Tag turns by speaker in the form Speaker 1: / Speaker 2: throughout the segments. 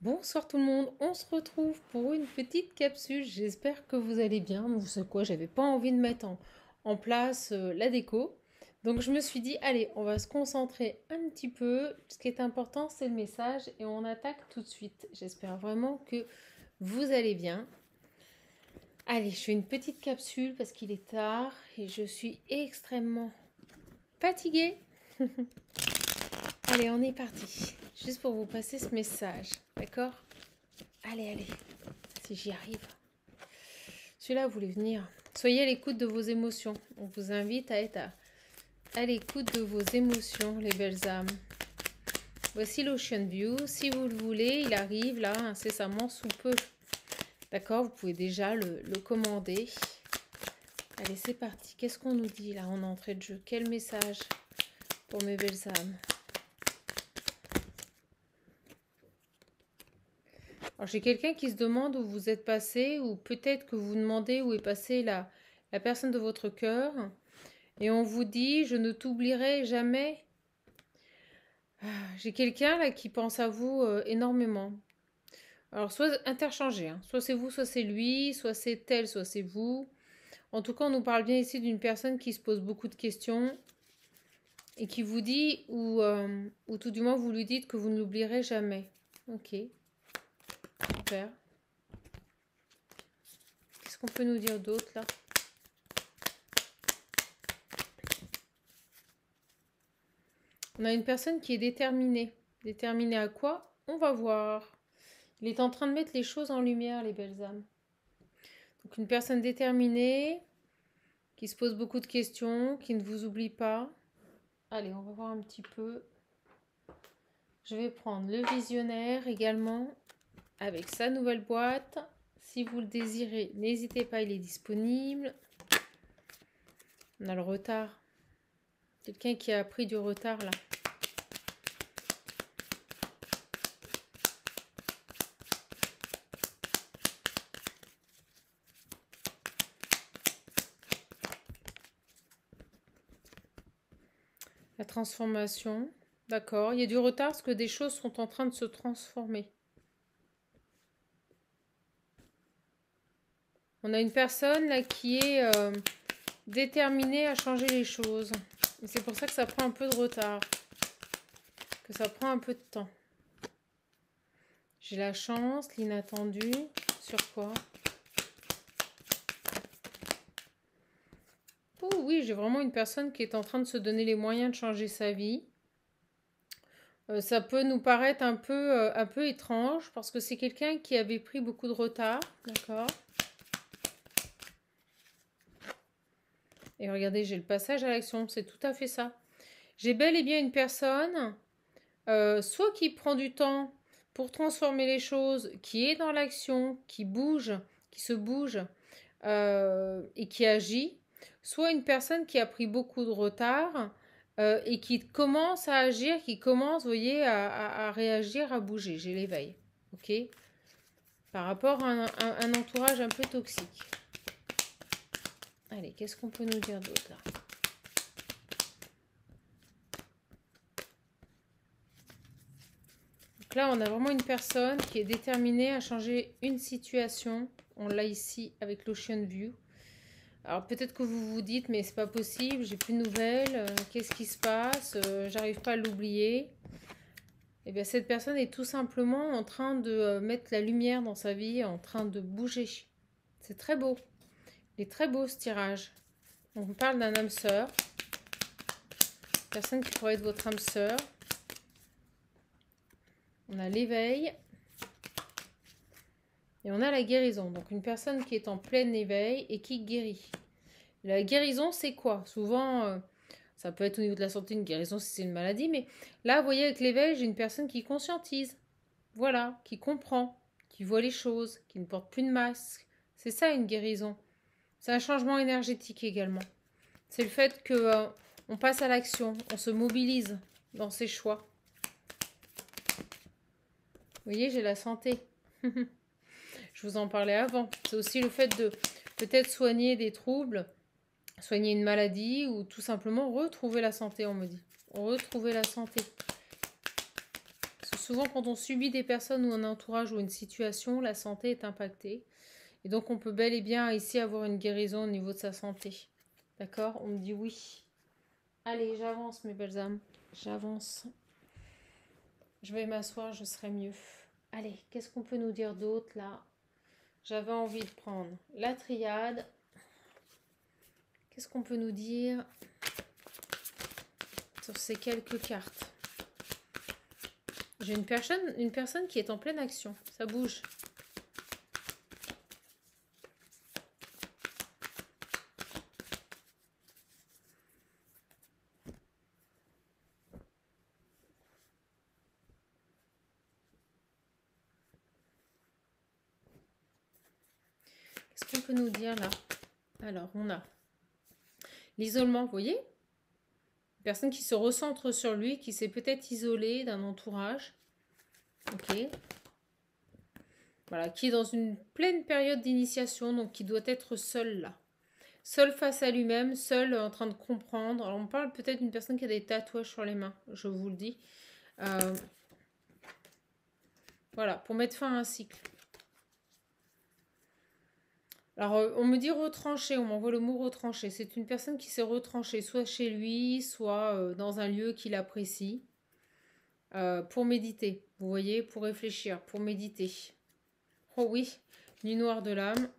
Speaker 1: Bonsoir tout le monde, on se retrouve pour une petite capsule, j'espère que vous allez bien. Vous savez quoi, j'avais pas envie de mettre en place la déco. Donc je me suis dit, allez, on va se concentrer un petit peu. Ce qui est important, c'est le message et on attaque tout de suite. J'espère vraiment que vous allez bien. Allez, je fais une petite capsule parce qu'il est tard et je suis extrêmement fatiguée. Allez, on est parti. Juste pour vous passer ce message, d'accord? Allez, allez, si j'y arrive. Celui-là voulait venir. Soyez à l'écoute de vos émotions. On vous invite à être à l'écoute de vos émotions, les belles âmes. Voici l'Ocean View. Si vous le voulez, il arrive là incessamment sous peu. D'accord, vous pouvez déjà le commander. Allez, c'est parti. Qu'est-ce qu'on nous dit là en entrée de jeu? Quel message pour mes belles âmes? Alors, j'ai quelqu'un qui se demande où vous êtes passé, ou peut-être que vous vous demandez où est passée la personne de votre cœur. Et on vous dit, je ne t'oublierai jamais. J'ai quelqu'un là qui pense à vous énormément. Alors, soit interchangé, hein. Soit c'est vous, soit c'est lui, soit c'est elle, soit c'est vous. En tout cas, on nous parle bien ici d'une personne qui se pose beaucoup de questions et qui vous dit, ou tout du moins vous lui dites que vous ne l'oublierez jamais. Ok, super. Qu'est-ce qu'on peut nous dire d'autre là? On a une personne qui est déterminée. Déterminée à quoi? On va voir. Il est en train de mettre les choses en lumière, les belles âmes. Donc une personne déterminée, qui se pose beaucoup de questions, qui ne vous oublie pas. Allez, on va voir un petit peu. Je vais prendre le visionnaire également, avec sa nouvelle boîte. Si vous le désirez, n'hésitez pas, il est disponible. On a le retard. Quelqu'un qui a pris du retard là. La transformation. D'accord, il y a du retard parce que des choses sont en train de se transformer. On a une personne là qui est déterminée à changer les choses. Et c'est pour ça que ça prend un peu de retard. Que ça prend un peu de temps. J'ai la chance, l'inattendu. Sur quoi? Oh oui, j'ai vraiment une personne qui est en train de se donner les moyens de changer sa vie. Ça peut nous paraître un peu étrange parce que c'est quelqu'un qui avait pris beaucoup de retard. D'accord. Et regardez, j'ai le passage à l'action. C'est tout à fait ça. J'ai bel et bien une personne, soit qui prend du temps pour transformer les choses, qui est dans l'action, qui bouge, qui se bouge et qui agit, soit une personne qui a pris beaucoup de retard et qui commence à agir, qui commence, vous voyez, à réagir, à bouger. J'ai l'éveil, ok? Par rapport à un entourage un peu toxique. Allez, qu'est-ce qu'on peut nous dire d'autre là? Donc là, on a vraiment une personne qui est déterminée à changer une situation. On l'a ici avec l'Ocean View. Alors peut-être que vous vous dites, mais c'est pas possible, j'ai plus de nouvelles, qu'est-ce qui se passe, j'arrive pas à l'oublier. Eh bien cette personne est tout simplement en train de mettre la lumière dans sa vie, en train de bouger. C'est très beau. Il est très beau ce tirage. On parle d'un âme sœur. Personne qui pourrait être votre âme sœur. On a l'éveil. Et on a la guérison. Donc une personne qui est en plein éveil et qui guérit. La guérison, c'est quoi? Souvent, ça peut être au niveau de la santé une guérison si c'est une maladie. Mais là, vous voyez, avec l'éveil, j'ai une personne qui conscientise. Voilà, qui comprend, qui voit les choses, qui ne porte plus de masque. C'est ça une guérison. C'est un changement énergétique également. C'est le fait que on passe à l'action, on se mobilise dans ses choix. Vous voyez, j'ai la santé. Je vous en parlais avant. C'est aussi le fait de peut-être soigner des troubles, soigner une maladie ou tout simplement retrouver la santé, on me dit. Retrouver la santé. souvent, quand on subit des personnes ou un entourage ou une situation, la santé est impactée. Et donc, on peut bel et bien ici avoir une guérison au niveau de sa santé. D'accord? On me dit oui. Allez, j'avance, mes belles âmes. J'avance. Je vais m'asseoir, je serai mieux. Allez, qu'est-ce qu'on peut nous dire d'autre, là? J'avais envie de prendre la triade. Qu'est-ce qu'on peut nous dire sur ces quelques cartes? J'ai une personne qui est en pleine action. Ça bouge. Qu'est-ce qu'on peut nous dire là? Alors, on a l'isolement, vous voyez? Une personne qui se recentre sur lui, qui s'est peut-être isolée d'un entourage. Ok. Voilà, qui est dans une pleine période d'initiation, donc qui doit être seul là. Seul face à lui-même, seul en train de comprendre. Alors on parle peut-être d'une personne qui a des tatouages sur les mains, je vous le dis. Voilà, pour mettre fin à un cycle. Alors on me dit retranché, on m'envoie le mot retranché. C'est une personne qui s'est retranchée, soit chez lui, soit dans un lieu qu'il apprécie. Pour méditer, vous voyez, pour réfléchir, pour méditer. Oh oui, nuit noire de l'âme,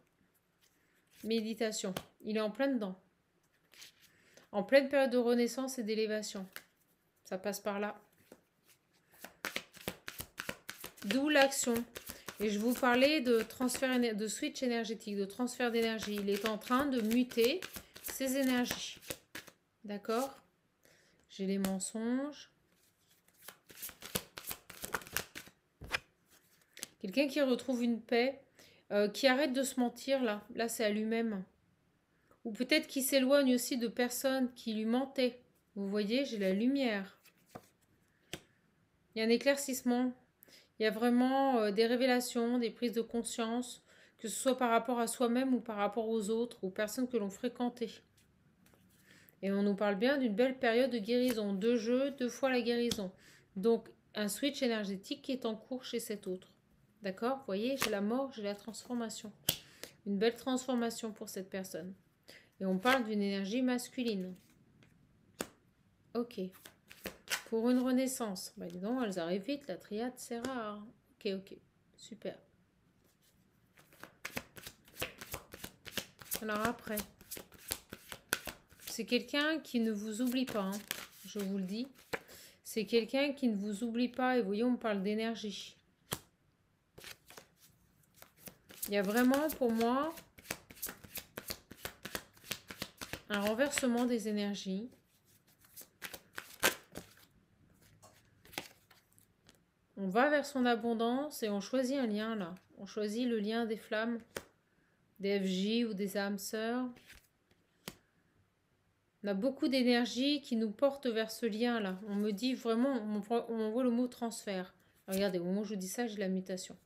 Speaker 1: méditation. Il est en plein dedans. En pleine période de renaissance et d'élévation. Ça passe par là. D'où l'action. Et je vous parlais de transfert, de switch énergétique, de transfert d'énergie. Il est en train de muter ses énergies. D'accord? J'ai les mensonges. Quelqu'un qui retrouve une paix, qui arrête de se mentir là. Là, c'est à lui-même. Ou peut-être qu'il s'éloigne aussi de personnes qui lui mentaient. Vous voyez, j'ai la lumière. Il y a un éclaircissement. Il y a vraiment des révélations, des prises de conscience, que ce soit par rapport à soi-même ou par rapport aux autres, aux personnes que l'on fréquentait. Et on nous parle bien d'une belle période de guérison. 2 jeux, 2 fois la guérison. Donc, un switch énergétique qui est en cours chez cet autre. D'accord? Vous voyez, j'ai la mort, j'ai la transformation. Une belle transformation pour cette personne. Et on parle d'une énergie masculine. Ok. Pour une renaissance. Bah dis donc, elles arrivent vite, la triade, c'est rare. Ok, ok. Super. Alors après, c'est quelqu'un qui ne vous oublie pas, hein, je vous le dis. C'est quelqu'un qui ne vous oublie pas. Et vous voyez, on parle d'énergie. Il y a vraiment, pour moi, un renversement des énergies. On va vers son abondance et on choisit un lien là. On choisit le lien des flammes, des FJ ou des âmes sœurs. On a beaucoup d'énergie qui nous porte vers ce lien là. On me dit vraiment, on m'envoie le mot transfert. Regardez, au moment où je vous dis ça, j'ai la mutation.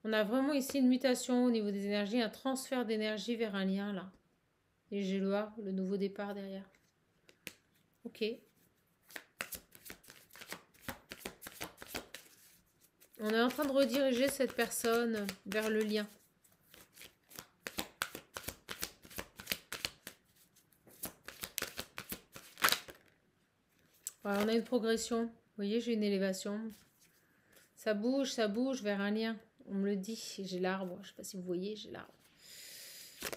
Speaker 1: On a vraiment ici une mutation au niveau des énergies, un transfert d'énergie vers un lien là. Et j'ai le nouveau départ derrière. Ok. On est en train de rediriger cette personne vers le lien. Voilà, on a une progression. Vous voyez, j'ai une élévation. Ça bouge vers un lien. On me le dit. J'ai l'arbre. Je ne sais pas si vous voyez, j'ai l'arbre.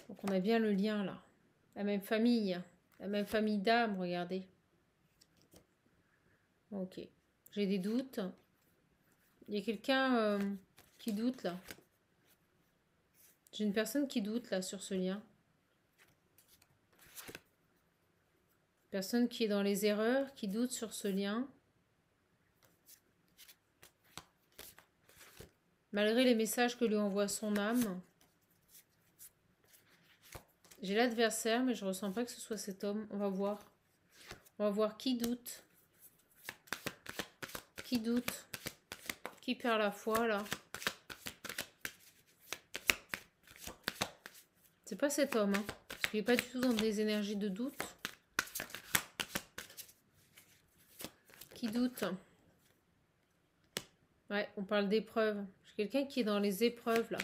Speaker 1: Donc on a bien le lien là. La même famille. La même famille d'âmes, regardez. Ok. J'ai des doutes. Il y a quelqu'un qui doute là. J'ai une personne qui doute là sur ce lien. Personne qui est dans les erreurs, qui doute sur ce lien. Malgré les messages que lui envoie son âme. J'ai l'adversaire, mais je ne ressens pas que ce soit cet homme. On va voir. On va voir qui doute. Qui doute. Qui perd la foi, là. C'est pas cet homme, hein. Parce qu'il n'est pas du tout dans des énergies de doute. Qui doute. Ouais, on parle d'épreuves. J'ai quelqu'un qui est dans les épreuves, là.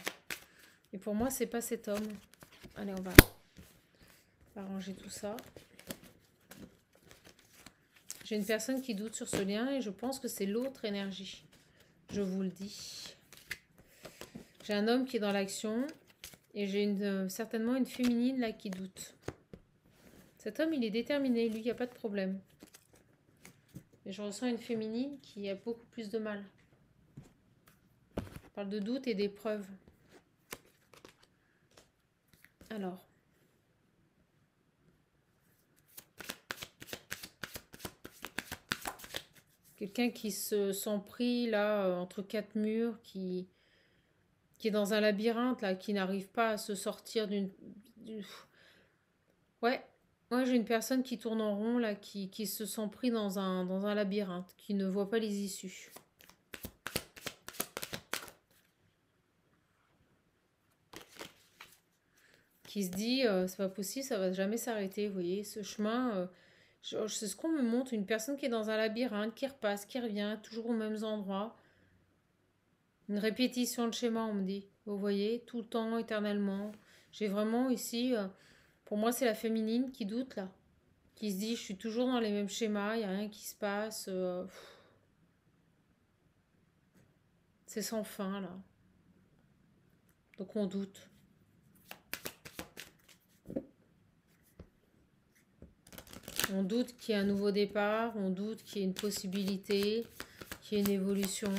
Speaker 1: Et pour moi, c'est pas cet homme. Allez, on va arranger tout ça. J'ai une personne qui doute sur ce lien et je pense que c'est l'autre énergie. Je vous le dis. J'ai un homme qui est dans l'action et j'ai certainement une féminine là qui doute. Cet homme, il est déterminé. Lui, il n'y a pas de problème. Mais je ressens une féminine qui a beaucoup plus de mal. On parle de doute et d'épreuve. Alors. Quelqu'un qui se sent pris là entre quatre murs, qui est dans un labyrinthe là, qui n'arrive pas à se sortir Ouais, ouais, j'ai une personne qui tourne en rond là, qui se sent pris dans un labyrinthe, qui ne voit pas les issues. Qui se dit, c'est pas possible, ça va jamais s'arrêter, vous voyez, ce chemin... c'est ce qu'on me montre, une personne qui est dans un labyrinthe, qui repasse, qui revient, toujours aux mêmes endroits. Une répétition de schéma, on me dit. Vous voyez, tout le temps, éternellement. J'ai vraiment ici, pour moi, c'est la féminine qui doute là. Qui se dit, je suis toujours dans les mêmes schémas, il n'y a rien qui se passe. C'est sans fin là. Donc on doute. On doute qu'il y ait un nouveau départ, on doute qu'il y ait une possibilité, qu'il y ait une évolution.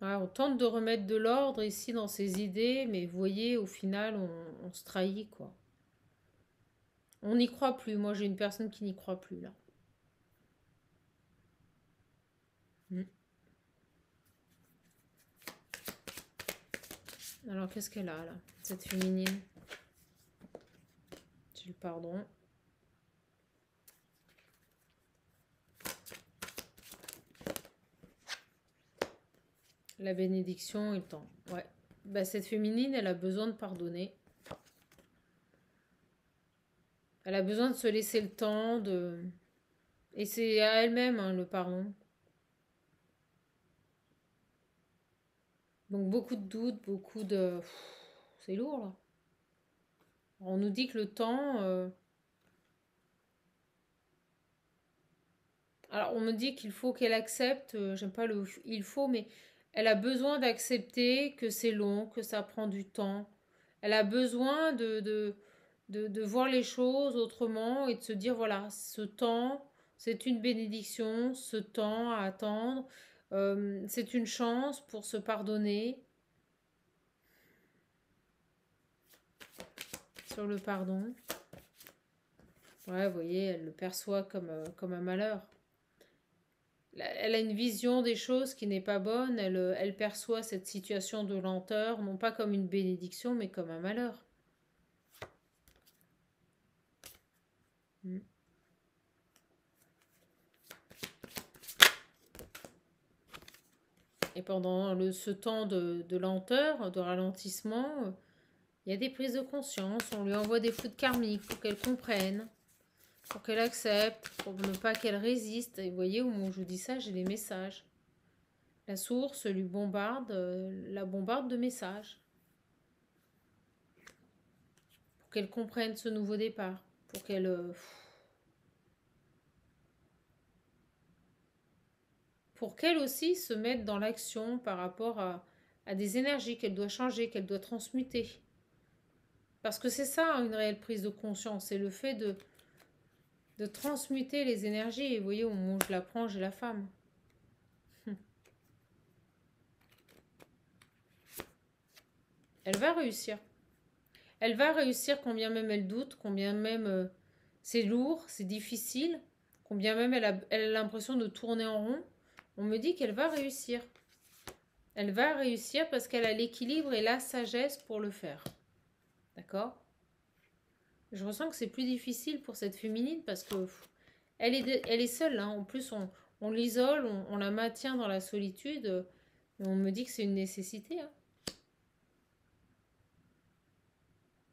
Speaker 1: Ouais, on tente de remettre de l'ordre ici dans ses idées, mais vous voyez, au final, on se trahit, quoi. On n'y croit plus. Moi, j'ai une personne qui n'y croit plus, là. Mm. Alors, qu'est-ce qu'elle a, là, cette féminine? J'ai le pardon. La bénédiction et le temps. Ouais. Bah, cette féminine, elle a besoin de pardonner. Elle a besoin de se laisser le temps de... Et c'est à elle-même, hein, le pardon. Donc beaucoup de doutes, beaucoup de... C'est lourd, là. On nous dit que le temps... Alors, on me dit qu'il faut qu'elle accepte, j'aime pas le il faut, mais elle a besoin d'accepter que c'est long, que ça prend du temps. Elle a besoin de voir les choses autrement et de se dire, voilà, ce temps, c'est une bénédiction, ce temps à attendre, c'est une chance pour se pardonner sur le pardon. Ouais, vous voyez, elle le perçoit comme un malheur. Elle a une vision des choses qui n'est pas bonne, elle perçoit cette situation de lenteur, non pas comme une bénédiction, mais comme un malheur. Mm. Et pendant ce temps de lenteur, de ralentissement, il y a des prises de conscience, on lui envoie des flux karmiques pour qu'elle comprenne, pour qu'elle accepte, pour ne pas qu'elle résiste. Et vous voyez, au moment où je vous dis ça, j'ai les messages. La source lui bombarde, la bombarde de messages. Pour qu'elle comprenne ce nouveau départ. Pour qu'elle... pour qu'elle aussi se mette dans l'action par rapport à des énergies qu'elle doit changer, qu'elle doit transmuter. Parce que c'est ça, une réelle prise de conscience, c'est le fait de transmuter les énergies. Et vous voyez, au moment où je la prends, j'ai la femme. Elle va réussir. Elle va réussir combien même elle doute, combien même c'est lourd, c'est difficile, combien même elle a l'impression de tourner en rond. On me dit qu'elle va réussir. Elle va réussir parce qu'elle a l'équilibre et la sagesse pour le faire. D'accord? Je ressens que c'est plus difficile pour cette féminine parce que elle est seule. Hein. En plus, on l'isole, on la maintient dans la solitude. Et on me dit que c'est une nécessité. Hein.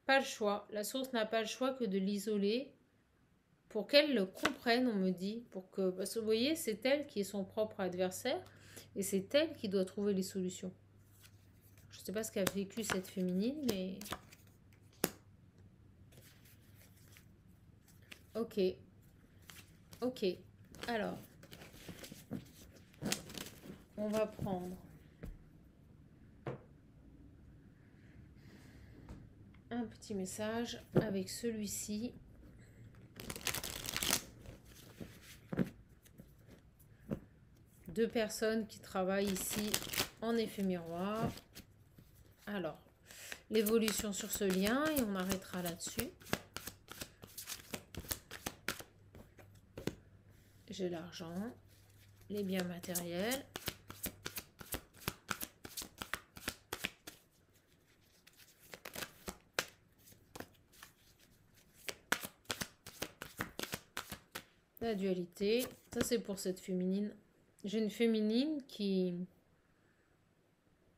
Speaker 1: Pas le choix. La source n'a pas le choix que de l'isoler pour qu'elle le comprenne, on me dit. Pour que, parce que vous voyez, c'est elle qui est son propre adversaire et c'est elle qui doit trouver les solutions. Je ne sais pas ce qu'a vécu cette féminine, mais... Ok. Ok. Alors, on va prendre un petit message avec celui-ci. Deux personnes qui travaillent ici en effet miroir. Alors, l'évolution sur ce lien et on arrêtera là-dessus. J'ai l'argent, les biens matériels. La dualité, ça c'est pour cette féminine. J'ai une féminine qui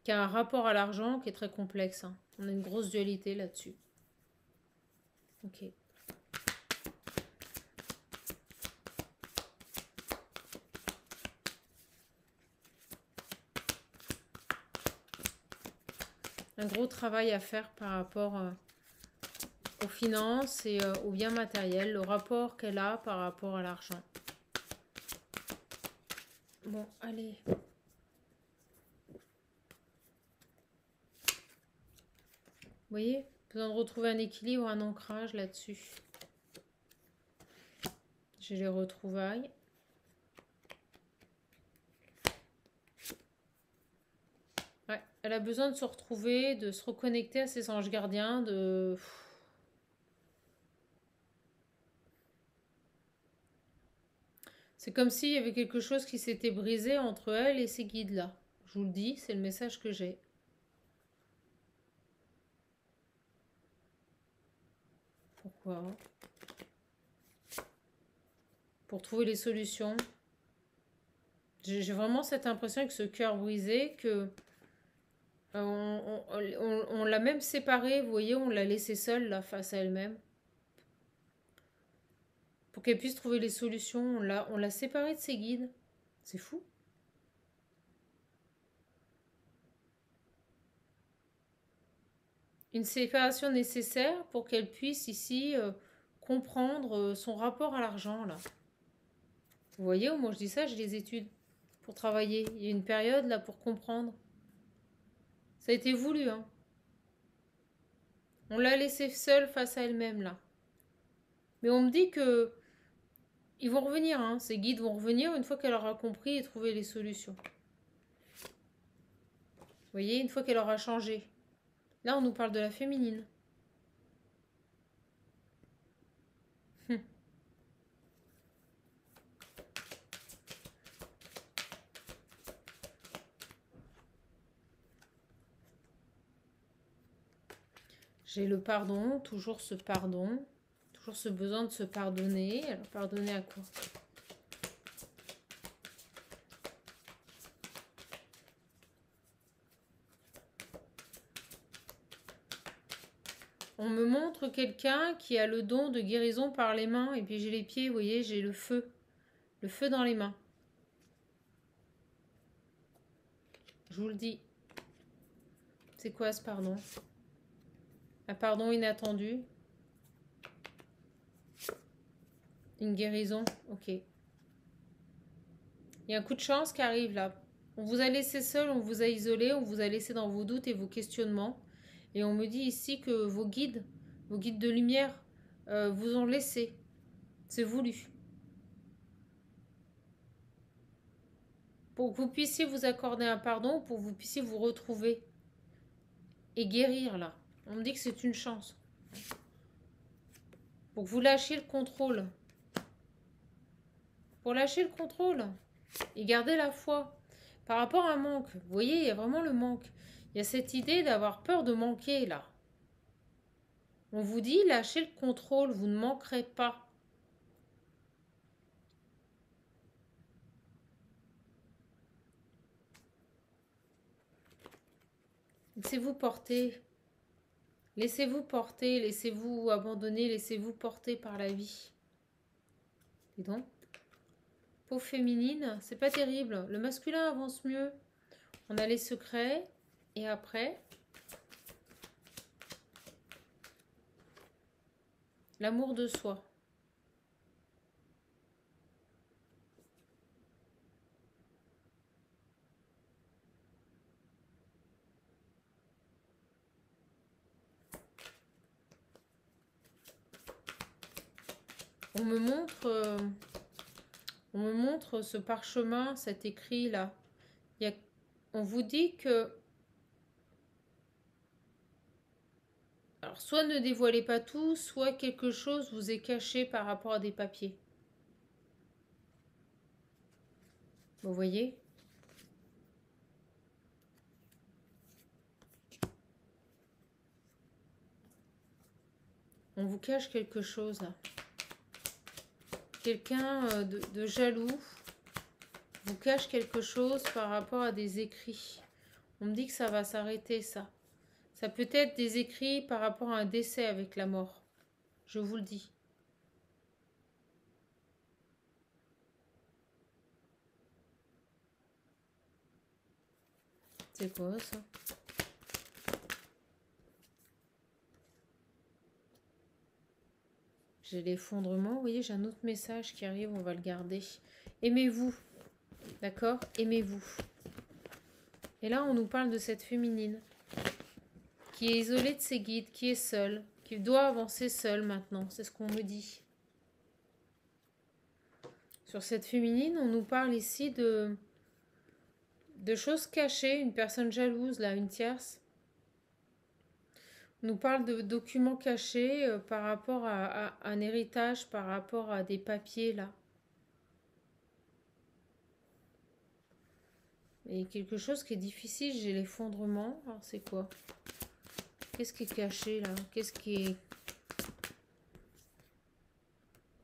Speaker 1: a un rapport à l'argent qui est très complexe. Hein. On a une grosse dualité là-dessus. Ok. Un gros travail à faire par rapport aux finances et aux biens matériels, le rapport qu'elle a par rapport à l'argent. Bon, allez. Vous voyez, besoin de retrouver un équilibre, un ancrage là-dessus. J'ai les retrouvailles. Ouais, elle a besoin de se retrouver, de se reconnecter à ses anges gardiens, de... C'est comme s'il y avait quelque chose qui s'était brisé entre elle et ces guides-là. Je vous le dis, c'est le message que j'ai. Pourquoi? Pour trouver les solutions. J'ai vraiment cette impression avec ce cœur brisé que on l'a même séparée, vous voyez, on l'a laissée seule là face à elle-même. Pour qu'elle puisse trouver les solutions, on l'a séparée de ses guides. C'est fou. Une séparation nécessaire pour qu'elle puisse ici comprendre son rapport à l'argent là. Vous voyez, au moment où je dis ça, j'ai des études pour travailler. Il y a une période là pour comprendre. Ça a été voulu, hein. On l'a laissée seule face à elle-même là. Mais on me dit que ils vont revenir, hein. Ces guides vont revenir une fois qu'elle aura compris et trouvé les solutions. Vous voyez, une fois qu'elle aura changé. Là, on nous parle de la féminine. J'ai le pardon, toujours ce pardon, toujours ce besoin de se pardonner. Alors, pardonner à quoi? On me montre quelqu'un qui a le don de guérison par les mains, et puis j'ai les pieds, vous voyez, j'ai le feu dans les mains. Je vous le dis. C'est quoi ce pardon? Un pardon inattendu? Une guérison? Ok. Il y a un coup de chance qui arrive là. On vous a laissé seul, on vous a isolé, on vous a laissé dans vos doutes et vos questionnements. Et on me dit ici que vos guides de lumière, vous ont laissé. C'est voulu. Pour que vous puissiez vous accorder un pardon, pour que vous puissiez vous retrouver et guérir là. On me dit que c'est une chance. Pour que vous lâchiez le contrôle. Pour lâcher le contrôle et garder la foi. Par rapport à un manque, vous voyez, il y a vraiment le manque. Il y a cette idée d'avoir peur de manquer là. On vous dit, lâchez le contrôle, vous ne manquerez pas. Laissez-vous porter. Laissez-vous porter, laissez-vous abandonner, laissez-vous porter par la vie. Et donc, peau féminine, c'est pas terrible. Le masculin avance mieux. On a les secrets. Et après, l'amour de soi. On me montre ce parchemin, cet écrit-là. On vous dit que... Alors, soit ne dévoilez pas tout, soit quelque chose vous est caché par rapport à des papiers. Vous voyez? On vous cache quelque chose, là. Quelqu'un de jaloux vous cache quelque chose par rapport à des écrits. On me dit que ça va s'arrêter, ça. Ça peut être des écrits par rapport à un décès avec la mort. Je vous le dis. C'est quoi, ça? J'ai l'effondrement. Vous voyez, j'ai un autre message qui arrive, on va le garder. Aimez-vous. D'accord? Aimez-vous. Et là, on nous parle de cette féminine qui est isolée de ses guides, qui est seule, qui doit avancer seule maintenant. C'est ce qu'on me dit. Sur cette féminine, on nous parle ici de choses cachées. Une personne jalouse, là, une tierce. On nous parle de documents cachés par rapport à un héritage, par rapport à des papiers, là. Et quelque chose qui est difficile, j'ai l'effondrement. Alors, c'est quoi? Qu'est-ce qui est caché, là? Qu'est-ce qui est...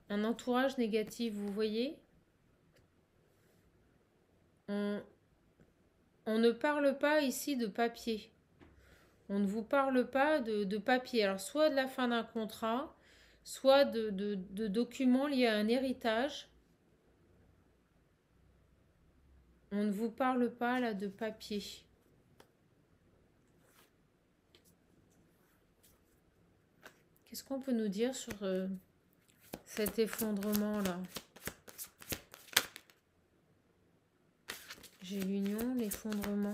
Speaker 1: Un entourage négatif, vous voyez? On ne parle pas ici de papier. On ne vous parle pas de papier. Alors, soit de la fin d'un contrat, soit de documents liés à un héritage. On ne vous parle pas, là, de papier. Qu'est-ce qu'on peut nous dire sur cet effondrement-là? J'ai l'union, l'effondrement.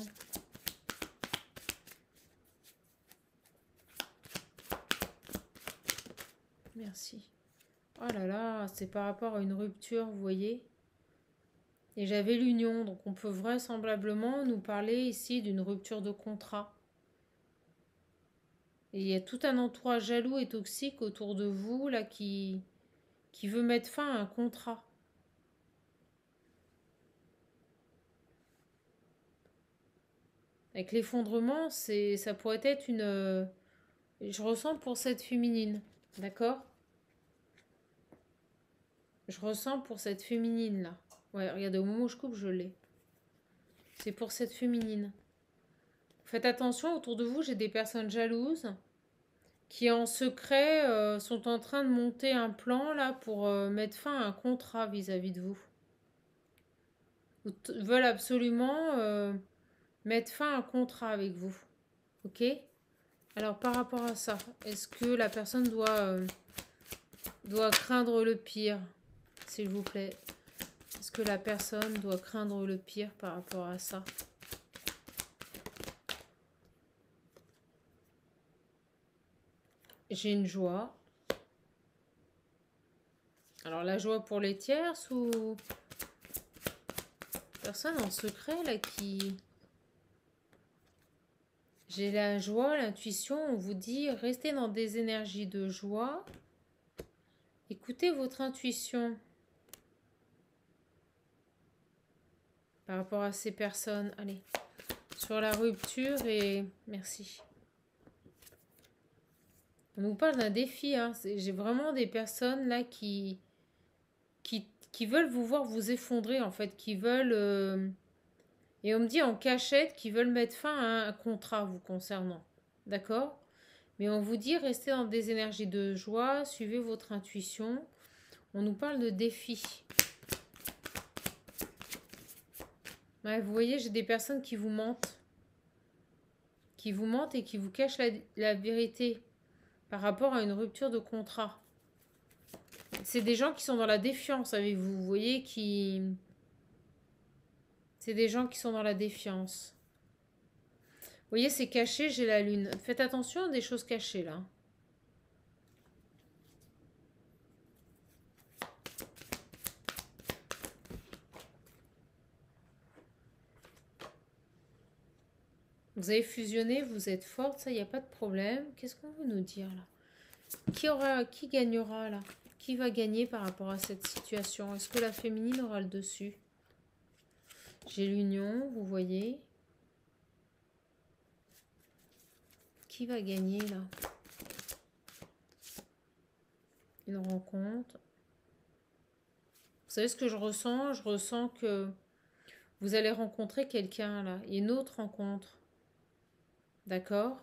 Speaker 1: Merci. Oh là là, c'est par rapport à une rupture, vous voyez. Et j'avais l'union, donc on peut vraisemblablement nous parler ici d'une rupture de contrat. Et il y a tout un entourage jaloux et toxique autour de vous, là, qui veut mettre fin à un contrat. Avec l'effondrement, ça pourrait être une... je ressens pour cette féminine, d'accord? Je ressens pour cette féminine, là. Ouais, regardez, au moment où je coupe, je l'ai. C'est pour cette féminine. Faites attention, autour de vous, j'ai des personnes jalouses qui, en secret, sont en train de monter un plan, là, pour mettre fin à un contrat vis-à-vis de vous. Ou veulent absolument mettre fin à un contrat avec vous. Ok? Alors, par rapport à ça, est-ce que la personne doit craindre le pire, s'il vous plaît? Est-ce que la personne doit craindre le pire par rapport à ça? J'ai une joie. Alors, la joie pour les tierces ou... Personne en secret, là, qui... J'ai la joie, l'intuition, on vous dit, restez dans des énergies de joie. Écoutez votre intuition. Par rapport à ces personnes. Allez, sur la rupture et... Merci. On nous parle d'un défi. Hein. J'ai vraiment des personnes là qui veulent vous voir vous effondrer, en fait. Qui veulent Et on me dit en cachette qu'ils veulent mettre fin à un contrat vous concernant. D'accord? Mais on vous dit restez dans des énergies de joie, suivez votre intuition. On nous parle de défis. Ouais, vous voyez, j'ai des personnes qui vous mentent. Qui vous mentent et qui vous cachent la vérité par rapport à une rupture de contrat. C'est des gens qui sont dans la défiance avec vous. Vous voyez, c'est des gens qui sont dans la défiance. Vous voyez, c'est caché, j'ai la lune. Faites attention à des choses cachées, là. Vous avez fusionné, vous êtes forte, ça, il n'y a pas de problème. Qu'est-ce qu'on veut nous dire, là? Qui gagnera, là? Qui va gagner par rapport à cette situation? Est-ce que la féminine aura le dessus? J'ai l'union, vous voyez. Qui va gagner, là? Une rencontre. Vous savez ce que je ressens? Je ressens que vous allez rencontrer quelqu'un, là. Une autre rencontre. D'accord?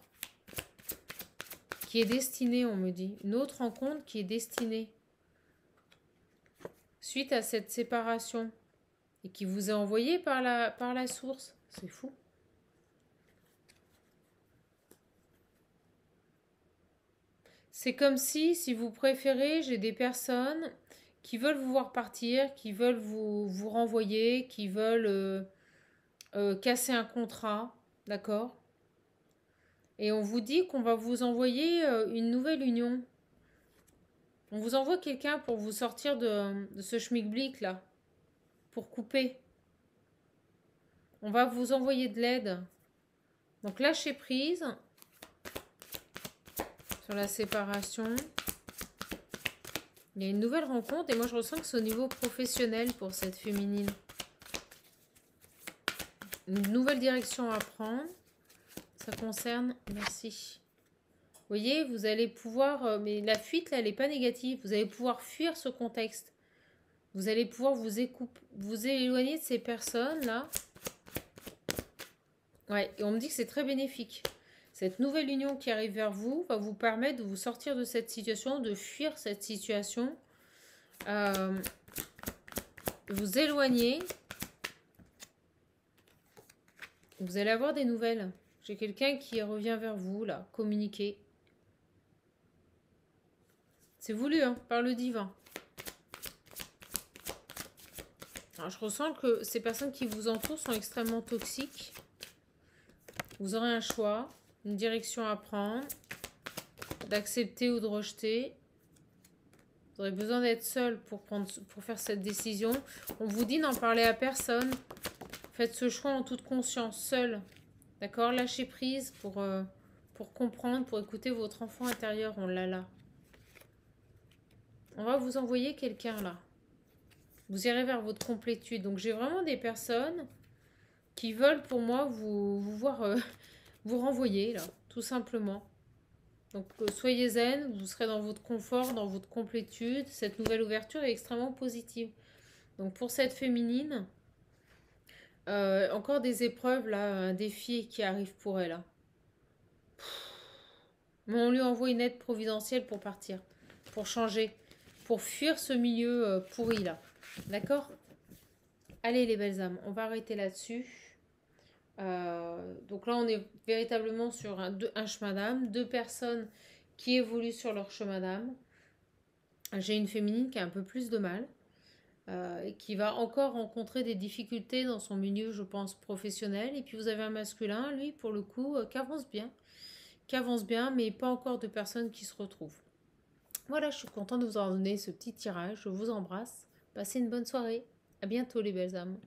Speaker 1: Qui est destinée, on me dit. Une autre rencontre qui est destinée. Suite à cette séparation. Et qui vous est envoyée par la source. C'est fou. C'est comme si vous préférez, j'ai des personnes qui veulent vous voir partir, qui veulent vous renvoyer, qui veulent casser un contrat, d'accord? Et on vous dit qu'on va vous envoyer une nouvelle union. On vous envoie quelqu'un pour vous sortir de ce schmilblick là, pour couper. On va vous envoyer de l'aide. Donc lâchez prise sur la séparation. Il y a une nouvelle rencontre et moi je ressens que c'est au niveau professionnel pour cette féminine. Une nouvelle direction à prendre. Ça concerne, merci. Vous voyez, vous allez pouvoir, mais la fuite là, elle n'est pas négative. Vous allez pouvoir fuir ce contexte. Vous allez pouvoir vous éloigner de ces personnes là. Ouais, et on me dit que c'est très bénéfique. Cette nouvelle union qui arrive vers vous va vous permettre de vous sortir de cette situation, de fuir cette situation, vous éloigner. Vous allez avoir des nouvelles. J'ai quelqu'un qui revient vers vous, là, communiquer. C'est voulu, hein, par le divin. Alors, je ressens que ces personnes qui vous entourent sont extrêmement toxiques. Vous aurez un choix, une direction à prendre, d'accepter ou de rejeter. Vous aurez besoin d'être seul pour faire cette décision. On vous dit n'en parler à personne. Faites ce choix en toute conscience, seul. D'accord? Lâchez prise pour comprendre, pour écouter votre enfant intérieur. On l'a là. On va vous envoyer quelqu'un là. Vous irez vers votre complétude. Donc j'ai vraiment des personnes qui veulent pour moi vous voir vous renvoyer là, tout simplement. Donc soyez zen, vous serez dans votre confort, dans votre complétude. Cette nouvelle ouverture est extrêmement positive. Donc pour cette féminine, encore des épreuves là, un défi qui arrive pour elle. Là. Mais on lui envoie une aide providentielle pour partir, pour changer, pour fuir ce milieu pourri là. D'accord? Allez les belles âmes, on va arrêter là-dessus. Donc là on est véritablement sur un chemin d'âme, deux personnes qui évoluent sur leur chemin d'âme. J'ai une féminine qui a un peu plus de mal et qui va encore rencontrer des difficultés dans son milieu, je pense, professionnel. Et puis vous avez un masculin, lui, pour le coup, qui avance bien, mais pas encore de personnes qui se retrouvent. Voilà, je suis contente de vous avoir donné ce petit tirage. Je vous embrasse. Passez une bonne soirée. À bientôt les belles âmes.